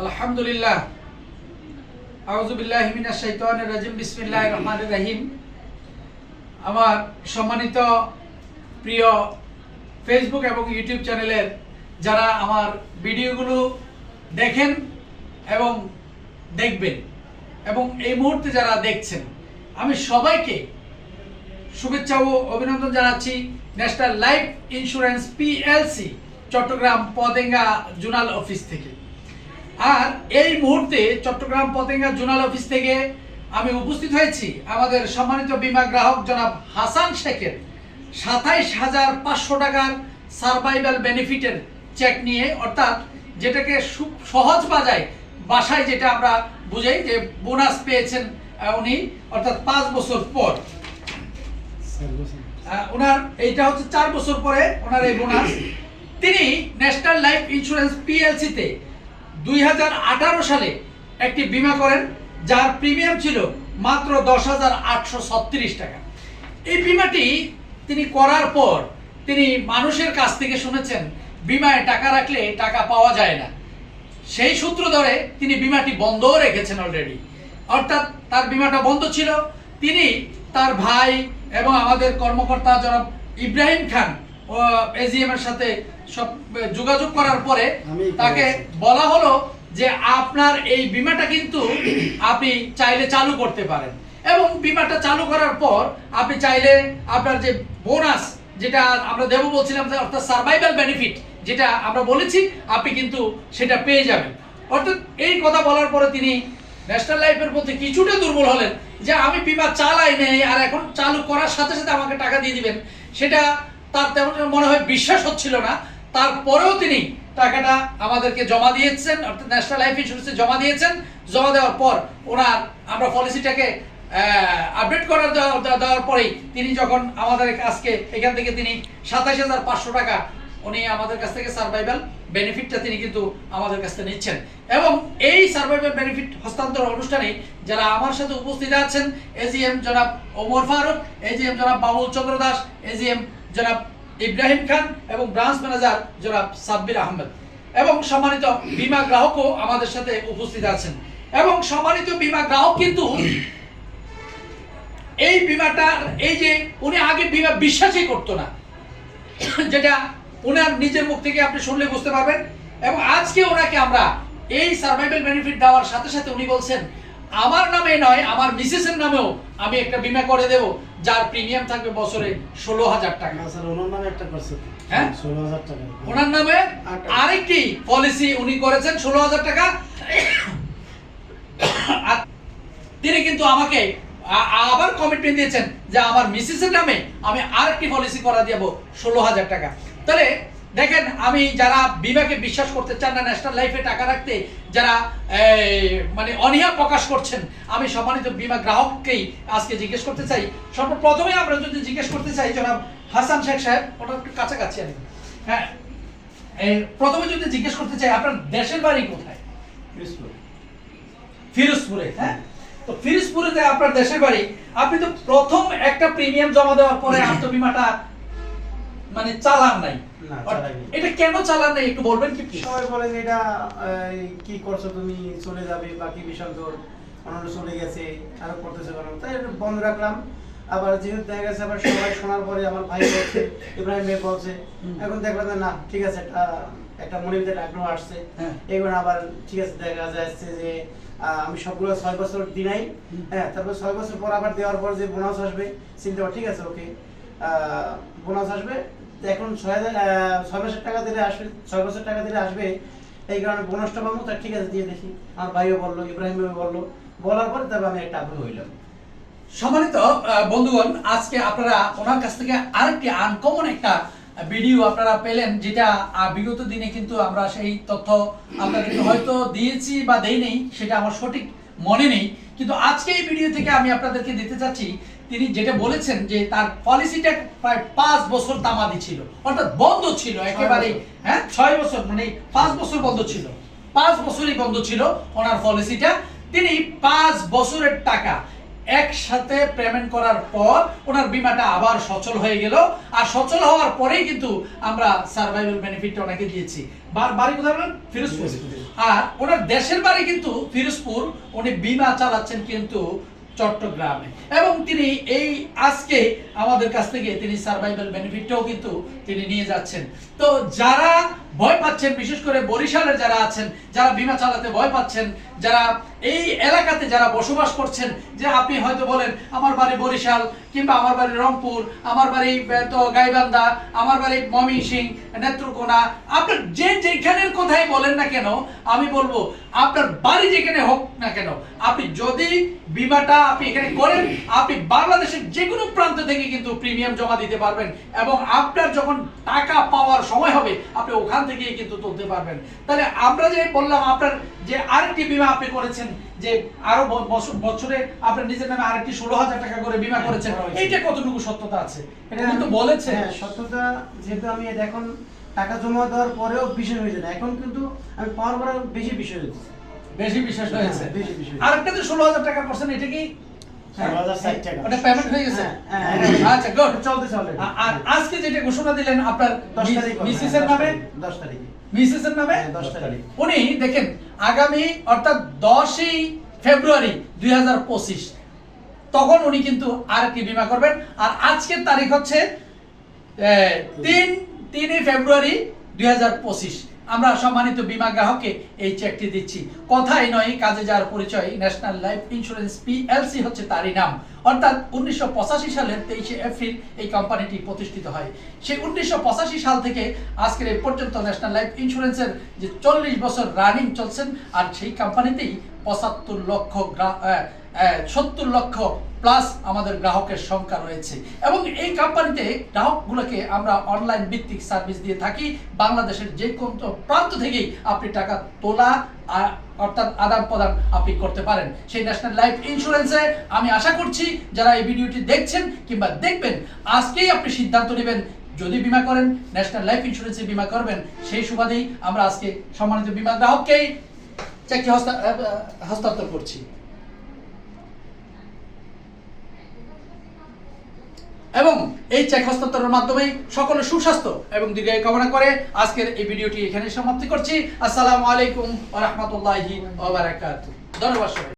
আলহামদুলিল্লাহ, আউযু বিল্লাহি মিনাশ শাইতানির রাজিম, বিসমিল্লাহির রহমানির রহিম। আমার সম্মানিত প্রিয় ফেসবুক এবং ইউটিউব চ্যানেলের যারা আমার ভিডিওগুলো দেখেন এবং দেখবেন এবং এই মুহূর্তে যারা দেখছেন, আমি সবাইকে শুভেচ্ছা ও অভিনন্দন জানাচ্ছি national life insurance PLC Chattogram Patenga zonal office থেকে। আর এই মুহূর্তে চট্টগ্রাম পতেঙ্গা জোনাল অফিস থেকে আমি উপস্থিত হয়েছি আমাদের সম্মানিত বীমা গ্রাহক জনাব হাসান শেখের ২৭,৫০০ টাকার সার্ভাইভাল বেনিফিটের চেক নিয়ে, অর্থাৎ যেটাকে সহজ বাসায় যেটা আমরা বুঝাই যে বোনাস পেয়েছেন উনি, অর্থাৎ ৫ বছর পর ওনার এইটা হচ্ছে ৪ বছর পরে ওনার এই বোনাস। তিনি ন্যাশনাল লাইফ ইন্স্যুরেন্স পিএলসিতে ২০১৮ সালে একটি বীমা করেন, যার প্রিমিয়াম ছিল মাত্র ১০,৮৩৬ টাকা। এই বীমাটি তিনি করার পর তিনি মানুষের কাছ থেকে শুনেছেন বীমায় টাকা রাখলে টাকা পাওয়া যায় না। সেই সূত্র ধরে তিনি বীমাটি বন্ধও রেখেছেন অলরেডি, অর্থাৎ তার বীমাটা বন্ধ ছিল। তিনি তার ভাই এবং আমাদের কর্মকর্তা জনাব ইব্রাহিম খান ও এজিএম এর সাথে সব যোগাযোগ করার পরে তাকে বলা হলো যে আপনার এই বীমাটা কিন্তু আপনি চাইলে চালু করতে পারেন, এবং বীমাটা চালু করার পর আপনি চাইলে আপনার যে বোনাস যেটা আমরা দেবো বলছিলাম, অর্থাৎ সার্ভাইভাল বেনিফিট যেটা আমরা বলেছি, আপনি কিন্তু সেটা পেয়ে যাবেন। অর্থাৎ এই কথা বলার পরে তিনি ন্যাশনাল লাইফের প্রতি কিছুটা দুর্বল হলেন যে আমি বীমা চালাই নেই আর এখন চালু করার সাথে সাথে আমাকে টাকা দিয়ে দিবেন, সেটা তার তেমন মনে হয় বিশ্বাস হচ্ছিল না। তারপরেও তিনি টাকাটা আমাদেরকে জমা দিয়েছেন, অর্থাৎ ন্যাশনাল লাইফ ইন্স্যুরেন্সে জমা দিয়েছেন। জমা দেওয়ার পর ওনার আমরা পলিসিটাকে আপডেট দেওয়ার পরেই তিনি যখন আমাদের আজকে এখান থেকে তিনি ২৭,৫০০ টাকা উনি আমাদের কাছ থেকে সার্ভাইভাল বেনিফিটটা তিনি কিন্তু আমাদের কাছ থেকে নিচ্ছেন। এবং এই সার্ভাইভাল বেনিফিট হস্তান্তর অনুষ্ঠানে যারা আমার সাথে উপস্থিত আছেন, এজিএম জনাব ওমর ফারুক, এজিএম জনাব বাবুল চন্দ্র দাস, এজিএম জনাব ইব্রাহিম খান এবং ব্রাঞ্চ ম্যানেজার জনাব সাব্বির আহমেদ, এবং সম্মানিত বীমা গ্রাহকও আমাদের সাথে উপস্থিত আছেন। এবং সম্মানিত বীমা গ্রাহক কিন্তু এই বীমাটা এই যে উনি আগে বীমা বিশ্বাসই করতো না, যেটা ওনার নিজের মুখ থেকে আপনি শুনলে বুঝতে পারবেন। এবং আজকে ওনাকে আমরা এই সার্ভাইভাল বেনিফিট দেওয়ার সাথে সাথে উনি বলছেন আমার নামে নয়, আমার মিসেসের নামেও আমি একটা বীমা করে দেব, যার প্রিমিয়াম থাকবে বছরে ১৬,০০০ টাকা। হ্যাঁ, ১৬,০০০ টাকা ওনার নামে আরেকটি পলিসি উনি করেছেন ১৬,০০০ টাকা। তিনি কিন্তু আমাকে আবার কমিটমেন্ট দিয়েছেন যে আমার মিসেসের নামে আমি আরেকটি পলিসি করা দেব ১৬,০০০ টাকা। তাহলে দেখেন, আমি যারা বীমাকে বিশ্বাস করতে চান না, ন্যাশনাল লাইফে টাকা রাখতে যারা মানে অনীহা প্রকাশ করছেন, আমি সম্মানিত বীমা গ্রাহককেই আজকে জিজ্ঞেস করতে চাই। সর্বপ্রথমে আমরা যদি জিজ্ঞেস করতে চাই জনাব হাসান শেখ সাহেব, ওটা একটু কাছাকাছি আমি, হ্যাঁ, প্রথমে যদি জিজ্ঞেস করতে চাই আপনার দেশের বাড়ি কোথায়? ফিরোজপুরে। হ্যাঁ, তো ফিরোজপুরে যে আপনার দেশের বাড়ি, আপনি তো প্রথম একটা প্রিমিয়াম জমা দেওয়ার পরে আত্মবীমাটা মানে চালান নাই, এটা কেন চালান নাই একটু বলবেন কি? সবাই বলেন এটা কি করছো তুমি, চলে যাবে বা কি বিষয়, তোর অন্য চলে গেছে আরো করতেছে কেন, তাই বন্ধ রাখলাম। আবার যেহেতু দেখা গেছে আবার সবাই শোনার পরে আমার ভাই বলছে, ইব্রাহিম ভাই বলছে, এখন দেখলাম না ঠিক আছে, একটা মনের ভিতরে আগ্রহ আসছে, এবার আবার ঠিক আছে দেখা যাচ্ছে যে আমি সবগুলো ৬ বছর দিনাই, হ্যাঁ, তারপর ৬ বছর পর আবার দেওয়ার পর যে বোনাস আসবে চিন্তা কর, ঠিক আছে ওকে বোনাস আসবে, এখন ৬ বছর টাকা দিলে আসবে, ৬ বছর টাকা দিলে আসবে, এই কারণে বোনাসটা পাবো, তার ঠিক আছে দিয়ে দেখি। আমার ভাইও বললো, ইব্রাহিম ভাই বললো, বলার পরে তারপর আমি একটা আগ্রহ হইলাম। সম্মানিত বন্ধুগণ, আজকে আপনারা ওনার কাছ থেকে আরেকটি আনকমন একটা ভিডিও আপনারা পেলেন, যেটা বিগত দিনে কিন্তু আমরা সেই তথ্য আপনাদেরকে হয়তো দিয়েছি বা দেই নেই, সেটা আমার সঠিক মনে নেই, কিন্তু আজকে এই ভিডিও থেকে আমি আপনাদেরকে দিতে চাচ্ছি। তিনি যেটা বলেছেন যে তার পলিসিটা প্রায় ৫ বছর তামাদি ছিল, অর্থাৎ বন্ধ ছিল একেবারে, হ্যাঁ ৬ বছর মানে ৫ বছর বন্ধ ছিল, ৫ বছরই বন্ধ ছিল ওনার পলিসিটা। তিনি ৫ বছরের টাকা একসাথে পেমেন্ট করার পর ওনার বিমাটা আবার সচল হয়ে গেল, আর সচল হওয়ার পরেই কিন্তু আমরা সার্ভাইভাল বেনিফিটটা ওনাকে দিয়েছি। বাড়ি কোথায় বলেন? ফিরোজপুর। আর ওনার দেশের বাড়ি কিন্তু ফিরোজপুর, উনি বিমা চালাচ্ছেন কিন্তু চট্টগ্রামে, এবং তিনি এই আজকে আমাদের কাছ থেকে তিনি সার্ভাইভাল বেনিফিটটাও কিন্তু তিনি নিয়ে যাচ্ছেন। তো যারা ভয় পাচ্ছেন, বিশেষ করে বরিশালের যারা আছেন, যারা বিমা চালাতে ভয় পাচ্ছেন, যারা এই এলাকাতে যারা বসবাস করছেন, যে আপনি হয়তো বলেন আমার বাড়ি বরিশাল, কিংবা আমার বাড়ি রংপুর, আমার বাড়ি তো গাইবান্ধা, আমার বাড়ি ময়মনসিংহ, নেত্রকোনা, আপনার যে যেখানের কথাই বলেন না কেন, আমি বলবো আপনার বাড়ি যেখানে হোক না কেন, আপনি যদি বিমাটা আপনি এখানে করেন, আপনি বাংলাদেশের যে কোনো প্রান্ত থেকে কিন্তু প্রিমিয়াম জমা দিতে পারবেন, এবং আপনার যখন টাকা পাওয়ার সময় হবে আপনি ওখান থেকেই কিন্তু তুলতে পারবেন। তাহলে আমরা যে বললাম আপনার যে আরেকটি বিমা আপনি করেছেন, যে আরো বছরে আপনার নিজের নামে আরেকটি 16,000 টাকা করে বিমা করেছেন, এইটা কতটুকু সত্যতা আছে? এটা কিন্তু বলেছে। হ্যাঁ, সত্যতা যেহেতু আমি এখন টাকা জমা দেওয়ার পরেও বিষয় হয়েছে না, এখন কিন্তু আমি পাওয়ার পরে বেশি বিষয় হচ্ছে, বেশি বিশ্বাস হয়েছে। হ্যাঁ, বেশি বিষয়। আরেকটা যে 16,000 টাকা করছেন, এটা কি 16,060 টাকা ওটা পেমেন্ট হয়ে গেছে? হ্যাঁ, আচ্ছা, গুড। চলতেছে অলরেডি। আর আজকে যেটা ঘোষণা দিলেন আপনার 10 তারিখ মিসেস এর নামে, 10 তারিখে মিসেস এর নামে 10 তারিখ উনি দেখেন আগামী অর্থাৎ 10ই ফেব্রুয়ারি 2025 তখন উনি কিন্তু আরেকটি বিমা করবেন। আর আজকের তারিখ হচ্ছে 3 ফেব্রুয়ারি 2025। আমরা সম্মানিত বিমা গ্রাহককে এই চেকটি দিচ্ছি। কথাই নয়, কাজে যার পরিচয়। ন্যাশনাল লাইফ ইন্স্যুরেন্স পিএলসি হচ্ছে তারই নাম। অর্থাৎ 1985 সালের 23 এপ্রিল এই কোম্পানিটি প্রতিষ্ঠিত হয়। সেই 1985 সাল থেকে আজকের এই পর্যন্ত ন্যাশনাল লাইফ ইন্স্যুরেন্সের যে 40 বছর রানিং চলছেন, আর সেই কোম্পানিতেই 70 লক্ষ প্লাস আমাদের গ্রাহকের সংখ্যা রয়েছে, এবং এই কোম্পানিতে গ্রাহকগুলোকে আমরা অনলাইন ভিত্তিক সার্ভিস দিয়ে থাকি। বাংলাদেশের যে কোনো প্রান্ত থেকেই আপনি টাকা তোলা অর্থাৎ আদান প্রদান আপনি করতে পারেন সেই ন্যাশনাল লাইফ ইন্স্যুরেন্সে। আমি আশা করছি যারা এই ভিডিওটি দেখছেন কিংবা দেখবেন, আজকেই আপনি সিদ্ধান্ত নেবেন যদি বিমা করেন ন্যাশনাল লাইফ ইন্স্যুরেন্সে বিমা করবেন। সেই সুবাদেই আমরা আজকে সম্মানিত বিমা গ্রাহককেই চেকটি হস্তান্তর করছি। এবং এই চেক হস্তান্তরের মাধ্যমে সকলের সুস্বাস্থ্য এবং দীর্ঘায়ু কামনা করে আজকের এই ভিডিওটি এখানে সমাপ্তি করছি। আসসালামু আলাইকুম ওয়া রাহমাতুল্লাহি ওয়া বারাকাতুহু। ধন্যবাদ সবাই।